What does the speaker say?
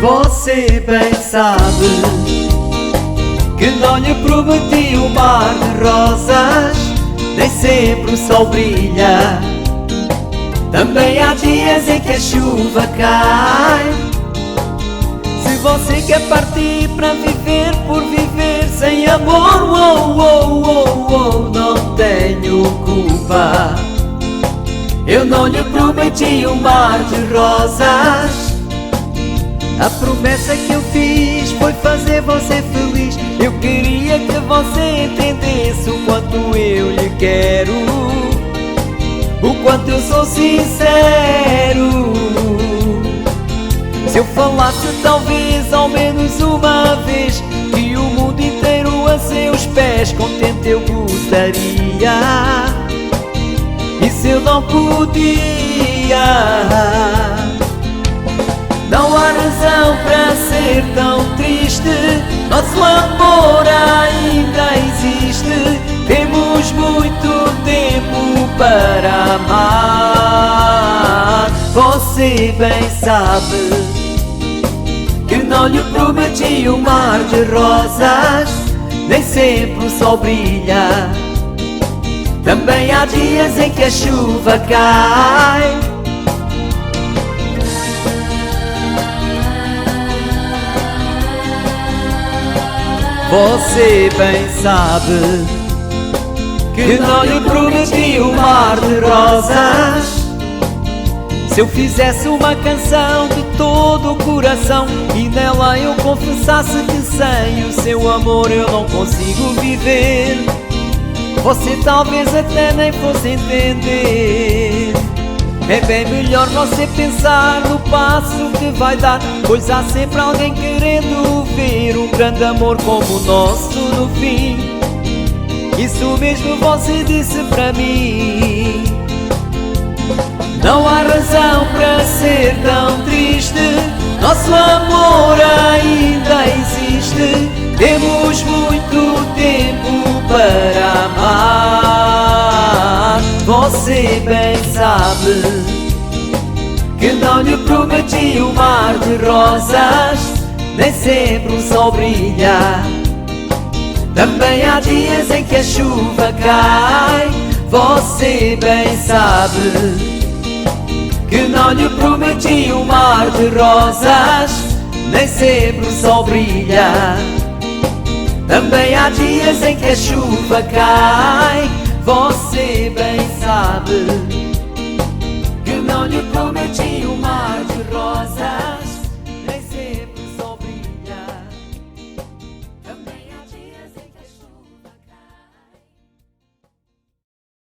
Você bem sabe que não lhe prometi um mar de rosas, nem sempre o sol brilha. Também há dias em que a chuva cai. Se você quer partir para viver por viver sem amor, não tenho culpa. Eu não lhe prometi um mar de rosas. A promessa que eu fiz foi fazer você feliz. Eu queria que você entendesse o quanto eu lhe quero, o quanto eu sou sincero. Se eu falasse talvez ao menos uma vez que o mundo inteiro a seus pés, contente eu gostaria. E se eu não podia, não há razão para ser tão triste. Nosso amor ainda existe. Temos muito tempo para amar. Você bem sabe que não lhe prometi um mar de rosas, nem sempre o sol brilha. Também há dias em que a chuva cai. Você bem sabe que não lhe prometi um mar de rosas. Se eu fizesse uma canção de todo o coração e nela eu confessasse que sem o seu amor eu não consigo viver, você talvez até nem fosse entender. É bem melhor você pensar no passo que vai dar, pois há sempre alguém querendo ver um grande amor como o nosso no fim. Isso mesmo você disse pra mim. Não há razão para ser tão triste. Nosso amor ainda existe. Temos muito tempo para amar. Você bem sabe que não lhe prometi um mar de rosas, nem sempre o sol brilha. Também há dias em que a chuva cai. Você bem sabe que não lhe prometi um mar de rosas, nem sempre o sol brilha. Também há dias em que a chuva cai. Você bem sabe